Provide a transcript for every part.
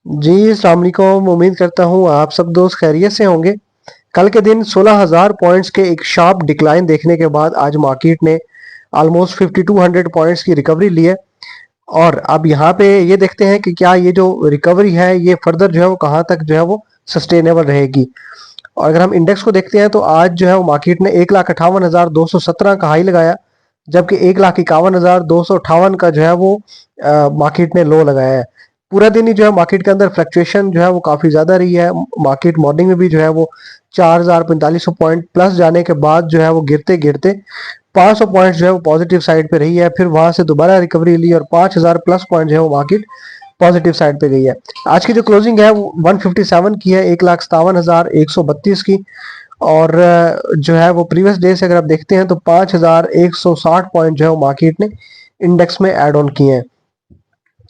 जी, अस्सलाम वालेकुम। उम्मीद करता हूँ आप सब दोस्त खैरियत से होंगे। कल के दिन 16,000 पॉइंट्स के एक शार्प डिक्लाइन देखने के बाद आज मार्केट ने ऑलमोस्ट 5200 पॉइंट्स की रिकवरी ली है। और अब यहाँ पे ये देखते हैं कि क्या ये जो रिकवरी है ये फर्दर जो है वो कहाँ तक जो है वो सस्टेनेबल रहेगी। और अगर हम इंडेक्स को देखते हैं तो आज जो है वो मार्केट ने 1,58,217 का हाई लगाया, जबकि 1,51,258 का जो है वो मार्केट ने लो लगाया है। पूरा दिन ही जो है मार्केट के अंदर फ्लक्चुएशन जो है वो काफी ज्यादा रही है। मार्केट मॉर्निंग में भी जो है वो 4,4500 पॉइंट प्लस जाने के बाद जो है वो गिरते गिरते 500 पॉइंट जो है वो पॉजिटिव साइड पे रही है। फिर वहां से दोबारा रिकवरी ली और 5,000 प्लस पॉइंट जो है वो मार्केट पॉजिटिव साइड पे गई है। आज की जो क्लोजिंग है वो 157 की है, 1,57,132 की। और जो है वो प्रीवियस डे से अगर आप देखते हैं तो 5,160 पॉइंट जो है वो मार्केट ने इंडेक्स में ऐड ऑन किए हैं।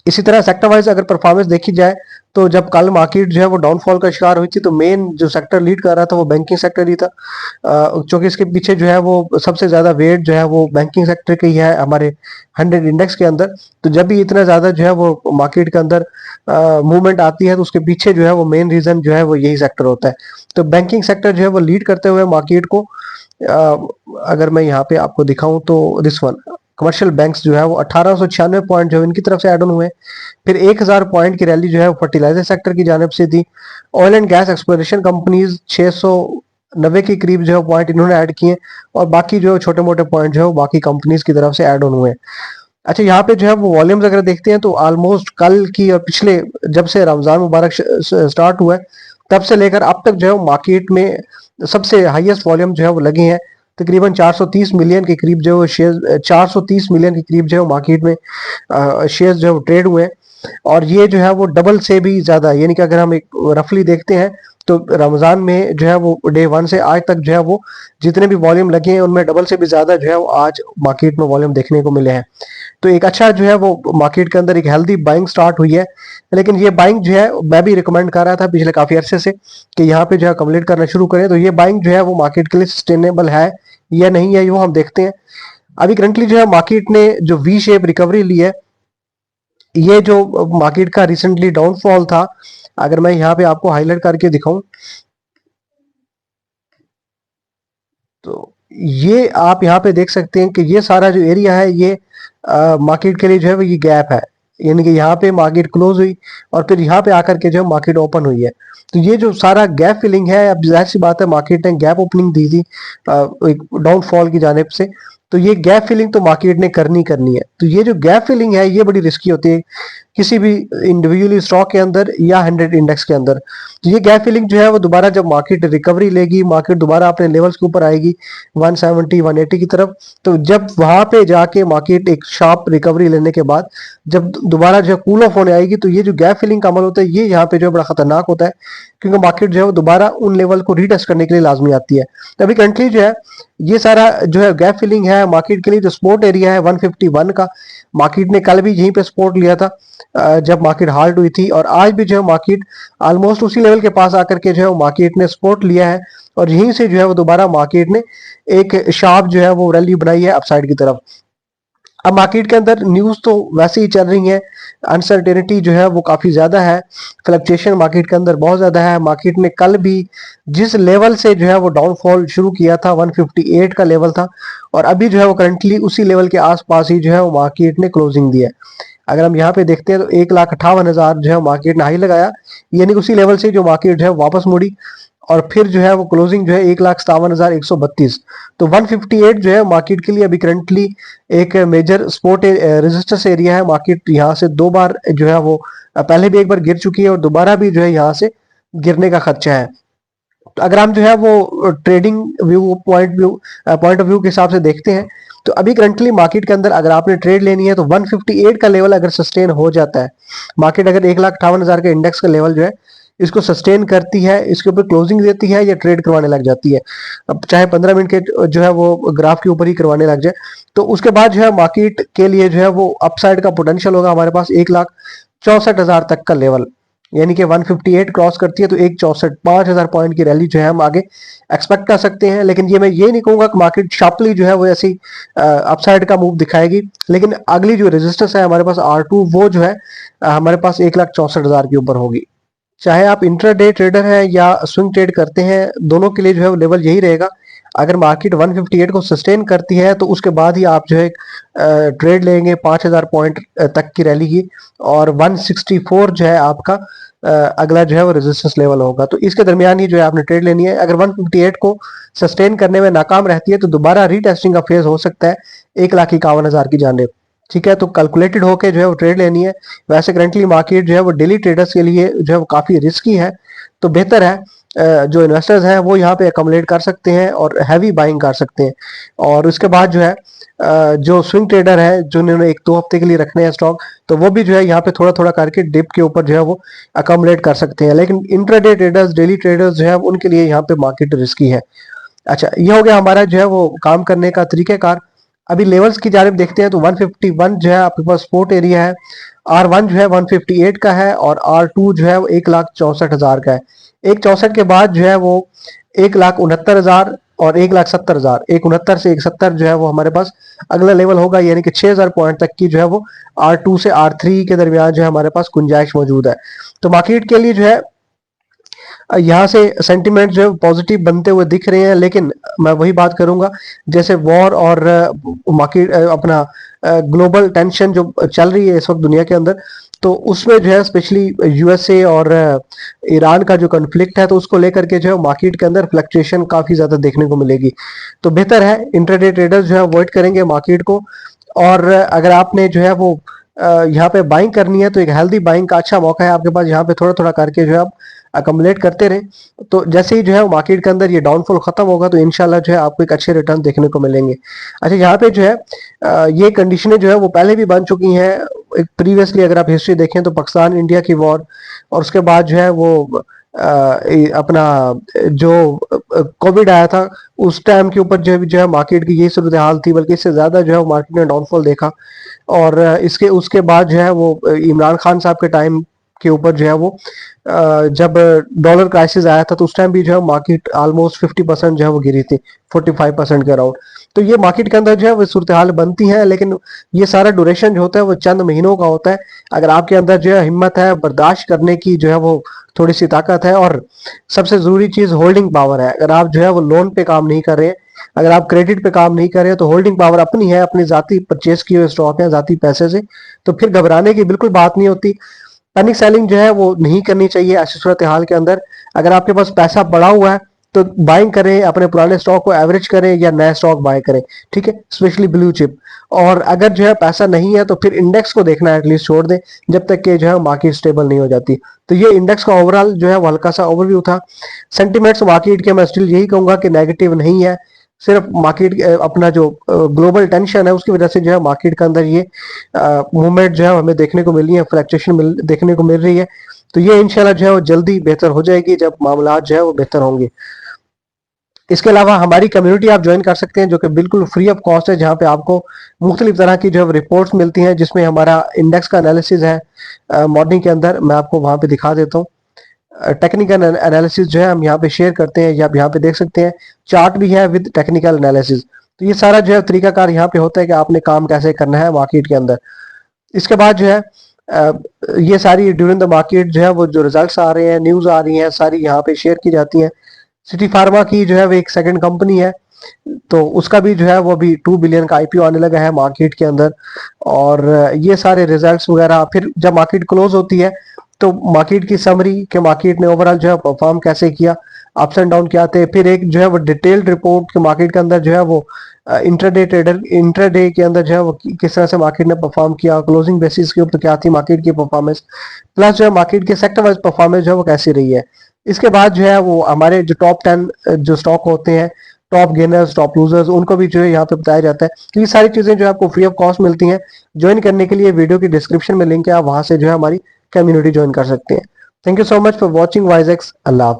इसी तरह सेक्टर वाइज अगर परफॉर्मेंस देखी जाए तो जब कल मार्केट जो है वो डाउनफॉल का शिकार हुई थी तो मेन जो सेक्टर लीड कर रहा था वो बैंकिंग सेक्टर ही था, क्योंकि इसके पीछे जो है वो सबसे ज्यादा वेट जो है वो बैंकिंग सेक्टर की है हमारे 100 इंडेक्स के अंदर। तो जब भी इतना ज्यादा जो है वो मार्केट के अंदर मूवमेंट आती है तो उसके पीछे जो है वो मेन रीजन जो है वो यही सेक्टर होता है। तो बैंकिंग सेक्टर जो है वो लीड करते हुए मार्केट को, अगर मैं यहाँ पे आपको दिखाऊं तो दिस वन कमर्शियल बैंक्स जो है वो 1896 पॉइंट जो है इनकी तरफ से ऐड ऑन हुए। फिर 1,000 पॉइंट की रैली जो है फर्टिलाइजर सेक्टर की जानिब से थी। Oil and gas exploration companies 690 के करीब जो है पॉइंट इन्होंने ऐड किए। और बाकी जो छोटे मोटे पॉइंट जो है बाकी कंपनीज की तरफ से ऐड ऑन हुए। अच्छा, यहाँ पे जो है वो वॉल्यूम्स अगर देखते हैं तो ऑलमोस्ट कल की और पिछले जब से रमजान मुबारक स्टार्ट हुआ है तब से लेकर अब तक जो है मार्केट में सबसे हाईएस्ट वॉल्यूम जो है वो लगे हैं। तकरीबन 430 मिलियन के करीब जो शेयर 430 मिलियन के करीब जो है मार्केट में शेयर्स जो है वो ट्रेड हुए हैं। और ये जो है वो डबल से भी ज्यादा, यानी कि अगर हम एक रफली देखते हैं तो रमजान में जो है वो डे वन से आज तक जो है वो जितने भी वॉल्यूम लगे हैं उनमें डबल से भी ज्यादा जो है वो आज मार्केट में वॉल्यूम देखने को मिले हैं। तो एक अच्छा जो है वो मार्केट के अंदर एक हेल्दी बाइंग स्टार्ट हुई है। लेकिन ये बाइंग जो है मैं भी रिकमेंड कर रहा था पिछले काफी अरसे से कि यहाँ पे जो है कंप्लीट करना शुरू करें। तो ये बाइंग जो है वो मार्केट के लिए सस्टेनेबल है या नहीं है, वो हम देखते हैं। अभी करंटली जो है मार्केट ने जो वी शेप रिकवरी ली है, ये जो मार्केट का रिसेंटली डाउनफॉल था, अगर मैं यहाँ पे आपको हाईलाइट करके दिखाऊं तो ये आप यहाँ पे देख सकते हैं कि ये सारा जो एरिया है ये मार्केट के लिए जो है वो ये गैप है। यानी कि यहाँ पे मार्केट क्लोज हुई और फिर यहाँ पे आकर के जो है मार्केट ओपन हुई है। तो ये जो सारा गैप फिलिंग है, अब जाहिर सी बात है मार्केट ने गैप ओपनिंग दी थी एक डाउनफॉल की जानिब से। तो ये गैप फिलिंग तो मार्केट ने करनी करनी है। तो ये जो गैप फिलिंग है ये बड़ी रिस्की होती है किसी भी इंडिविजुअली स्टॉक के अंदर या 100 इंडेक्स के अंदर। तो ये गैप फिलिंग जो है वो दोबारा जब मार्केट रिकवरी लेगी, मार्केट दोबारा अपने लेवल्स के ऊपर आएगी 170 180 की तरफ। तो जब वहां पे जाके मार्केट एक शार्प रिकवरी लेने के बाद जब दोबारा जो कूल ऑफ होने आएगी तो ये जो गैप फिलिंग का अमल होता है ये यहाँ पे जो है बड़ा खतरनाक होता है, क्योंकि मार्केट जो है वो दोबारा उन लेवल को रीटेस्ट करने के लिए लाजमी आती है। तो अभी करंटली जो है ये सारा जो है गैप फिलिंग है मार्केट के लिए। जो सपोर्ट एरिया है 151 का, मार्केट ने कल भी यहीं पे सपोर्ट लिया था जब मार्केट हाल्ट हुई थी। और आज भी जो है मार्केट ऑलमोस्ट उसी लेवल के पास आकर के जो है मार्केट ने सपोर्ट लिया है। और यहीं से जो है वो दोबारा मार्केट ने एक शार्प जो है वो रैली बनाई है अपसाइड की तरफ। अब मार्केट के अंदर न्यूज तो वैसे ही चल रही है, अनसर्टेनिटी जो है वो काफी ज्यादा है, फ्लक्चुएशन मार्केट के अंदर बहुत ज्यादा है। मार्केट ने कल भी जिस लेवल से जो है वो डाउनफॉल शुरू किया था 158 का लेवल था, और अभी जो है वो करंटली उसी लेवल के आसपास ही जो है वो मार्केट ने क्लोजिंग दी है। अगर हम यहाँ पे देखते हैं तो 1,58,000 जो है मार्केट ने हाई लगाया, यानी उसी लेवल से जो मार्केट जो है वापस मुड़ी। और फिर जो है वो क्लोजिंग जो है 1,57,132। तो 158 जो है मार्केट के लिए अभी करंटली एक मेजर सपोर्ट रेजिस्टेंस एरिया है। मार्केट यहाँ से दो बार जो है वो पहले भी एक बार गिर चुकी है और दोबारा भी जो है यहाँ से गिरने का खदशा है। तो अगर हम जो है वो trading view point of view के हिसाब से देखते हैं तो अभी करंटली मार्केट के अंदर अगर आपने ट्रेड लेनी है तो 158 का लेवल अगर सस्टेन हो जाता है, मार्केट अगर 1,58,000 का इंडेक्स का लेवल जो है इसको सस्टेन करती है, इसके ऊपर क्लोजिंग देती है या ट्रेड करवाने लग जाती है, अब चाहे 15 मिनट के जो है वो ग्राफ के ऊपर ही करवाने लग जाए, तो उसके बाद जो है मार्केट के लिए जो है वो अपसाइड का पोटेंशियल होगा हमारे पास 1,64,000 तक का लेवल। यानी कि 158 क्रॉस करती है तो 164 5000 पॉइंट की रैली जो है हम आगे एक्सपेक्ट कर सकते हैं। लेकिन ये मैं ये नहीं कहूंगा कि मार्केट शार्पली जो है वो ऐसी अपसाइड का मूव दिखाएगी, लेकिन अगली जो रेजिस्टेंस है हमारे पास R2 वो जो है हमारे पास 1,64,000 के ऊपर होगी। चाहे आप इंट्राडे ट्रेडर हैं या स्विंग ट्रेड करते हैं, दोनों के लिए जो है वो लेवल यही रहेगा। अगर मार्केट 158 को सस्टेन करती है तो उसके बाद ही आप जो है ट्रेड लेंगे 5000 पॉइंट तक की रैली की, और 164 जो है आपका अगला जो है वो रेजिस्टेंस लेवल होगा। तो इसके दरमियान ही जो है आपने ट्रेड लेनी है। अगर 158 को सस्टेन करने में नाकाम रहती है तो दोबारा रीटेस्टिंग का फेज हो सकता है 1,51,000 की जानिब। ठीक है, तो कैलकुलेटेड होके जो है वो ट्रेड लेनी है। वैसे करंटली मार्केट जो है वो डेली ट्रेडर्स के लिए जो है वो काफी रिस्की है, तो बेहतर है जो इन्वेस्टर्स हैं वो यहाँ पे अकोमोडेट कर सकते हैं और हैवी बाइंग कर सकते हैं। और उसके बाद जो है जो स्विंग ट्रेडर है जिन्होंने 1-2 हफ्ते के लिए रखने हैं स्टॉक, तो वो भी जो है यहाँ पे थोड़ा थोड़ा करके डिप के ऊपर जो है वो अकोमोडेट कर सकते हैं। लेकिन इंट्राडे ट्रेडर्स, डेली ट्रेडर्स जो है उनके लिए यहाँ पे मार्केट रिस्की है। अच्छा, ये हो गया हमारा जो है वो काम करने का तरीकेकार। अभी लेवल्स की जानिब देखते हैं तो 151 जो है आपके पास सपोर्ट एरिया है, R1 जो है 158 का है, और R2 जो है वो 1,64,000 का है। 1,64 के बाद जो है वो 1,69,000 और 1,70,000, 169 से 170 जो है वो हमारे पास अगला लेवल होगा, यानी कि 6,000 पॉइंट तक की जो है वो R2 से R3 के दरमियान जो है हमारे पास गुंजाइश मौजूद है। तो मार्केट के लिए जो है यहाँ से सेंटिमेंट जो पॉजिटिव बनते हुए दिख रहे हैं, लेकिन मैं वही बात करूंगा जैसे वॉर और मार्केट अपना ग्लोबल टेंशन जो चल रही है इस वक्त दुनिया के अंदर, तो उसमें जो है स्पेशली यूएसए और ईरान का जो कॉन्फ्लिक्ट है तो उसको लेकर के जो है मार्केट के अंदर फ्लक्चुएशन काफी ज्यादा देखने को मिलेगी। तो बेहतर है इंट्राडे ट्रेडर्स जो है अवॉइड करेंगे मार्केट को। और अगर आपने जो है वो यहाँ पे बाइंग करनी है तो एक हेल्दी बाइंग का अच्छा मौका है आपके पास, यहाँ पे थोड़ा थोड़ा करके जो है आप अकमलेट करते रहे। तो जैसे ही जो है मार्केट के अंदर ये डाउनफॉल खत्म होगा तो इंशाल्लाह जो है आपको एक अच्छे रिटर्न देखने को मिलेंगे। अच्छा, यहाँ पे जो है ये कंडीशनें जो है वो पहले भी बन चुकी हैं। एक प्रीवियसली अगर आप हिस्ट्री देखें तो पाकिस्तान इंडिया की वॉर, और उसके बाद जो है वो अपना जो कोविड आया था उस टाइम के ऊपर जो है मार्केट की यही सूरत हाल थी, बल्कि इससे ज्यादा जो है मार्केट ने डाउनफॉल देखा। और इसके उसके बाद जो है वो इमरान खान साहब के टाइम के ऊपर जो है वो जब डॉलर क्राइसिस आया था तो उस टाइम भी जो है मार्केट ऑलमोस्ट 50% जो है वो गिरी थी, 45% के अराउंड। तो ये मार्केट के अंदर जो है वो सूरत हाल बनती है, लेकिन ये सारा ड्यूरेशन जो होता है वो चंद महीनों का होता है। अगर आपके अंदर जो है हिम्मत है, बर्दाश्त करने की जो है वो थोड़ी सी ताकत है, और सबसे जरूरी चीज होल्डिंग पावर है। अगर आप जो है वो लोन पे काम नहीं कर रहे हैं, अगर आप क्रेडिट पे काम नहीं कर रहे हैं, तो होल्डिंग पावर अपनी है, अपनी जाती परचेज किए हुए स्टॉक है जाती पैसे से, तो फिर घबराने की बिल्कुल बात नहीं होती। पैनिक सेलिंग जो है वो नहीं करनी चाहिए ऐसी सूरत हाल के अंदर। अगर आपके पास पैसा पड़ा हुआ है तो बाइंग करें, अपने पुराने स्टॉक को एवरेज करें या नया स्टॉक बाय करें, ठीक है, स्पेशली ब्लू चिप। और अगर जो है पैसा नहीं है तो फिर इंडेक्स को देखना एटलीस्ट छोड़ दें जब तक कि जो है मार्केट स्टेबल नहीं हो जाती। तो ये इंडेक्स का ओवरऑल जो है वो हल्का सा ओवरव्यू था। सेंटिमेंट्स मार्केट के मैं स्टिल यही कहूंगा कि नेगेटिव नहीं है, सिर्फ मार्केट अपना जो ग्लोबल टेंशन है उसकी वजह से जो है मार्केट के अंदर ये मूवमेंट जो है हमें देखने को मिल रही है, फ्लक्चुएशन देखने को मिल रही है। तो ये इंशाल्लाह जो है वो जल्दी बेहतर हो जाएगी जब मामला जो है वो बेहतर होंगे। इसके अलावा हमारी कम्युनिटी आप ज्वाइन कर सकते हैं जो कि बिल्कुल फ्री ऑफ कॉस्ट है, जहाँ पे आपको मुख्तलिफ तरह की जो है रिपोर्ट्स मिलती हैं, जिसमें हमारा इंडेक्स का एनालिसिस है मॉर्निंग के अंदर। मैं आपको वहाँ पे दिखा देता हूँ। टेक्निकल एनालिसिस जो है हम यहाँ पे शेयर करते हैं, या आप यहाँ पे देख सकते हैं चार्ट भी है विद टेक्निकल एनालिसिस। तो ये सारा जो है तरीकाकार यहाँ पे होता है कि आपने काम कैसे करना है मार्केट के अंदर। इसके बाद जो है ये सारी ड्यूरिंग द मार्केट जो है वो जो रिजल्ट्स आ रहे हैं, न्यूज आ रही हैं, सारी यहाँ पे शेयर की जाती हैं। सिटी फार्मा की जो है वो एक सेकंड कंपनी है, तो उसका भी जो है वो अभी 2 बिलियन का आईपीओ आने लगा है मार्केट के अंदर। और ये सारे रिजल्ट्स वगैरह फिर जब मार्केट क्लोज होती है तो मार्केट की समरी के मार्केट ने ओवरऑल जो है परफॉर्म कैसे किया, अप्स एंड डाउन क्या थे, फिर एक जो है वो डिटेल्ड रिपोर्ट के मार्केट के अंदर जो है वो इंट्राडे के अंदर जो है वो किस तरह से मार्केट ने परफॉर्म किया, क्लोजिंग बेसिस के ऊपर क्या थी मार्केट की परफॉर्मेंस, प्लस जो है मार्केट के सेक्टर वाइज परफॉर्मेंस जो है वो कैसी रही है। इसके बाद जो है वो हमारे जो टॉप 10 जो स्टॉक होते हैं, टॉप गेनर्स, टॉप लूजर्स, उनको भी जो है यहाँ पे बताया जाता है। तो ये सारी चीजें जो है आपको फ्री ऑफ कॉस्ट मिलती हैं। ज्वाइन करने के लिए वीडियो की डिस्क्रिप्शन में लिंक है, आप वहां से जो है हमारी कम्युनिटी ज्वाइन कर सकते हैं। Thank you so much for watching वाइजेक्स। अल्लाह।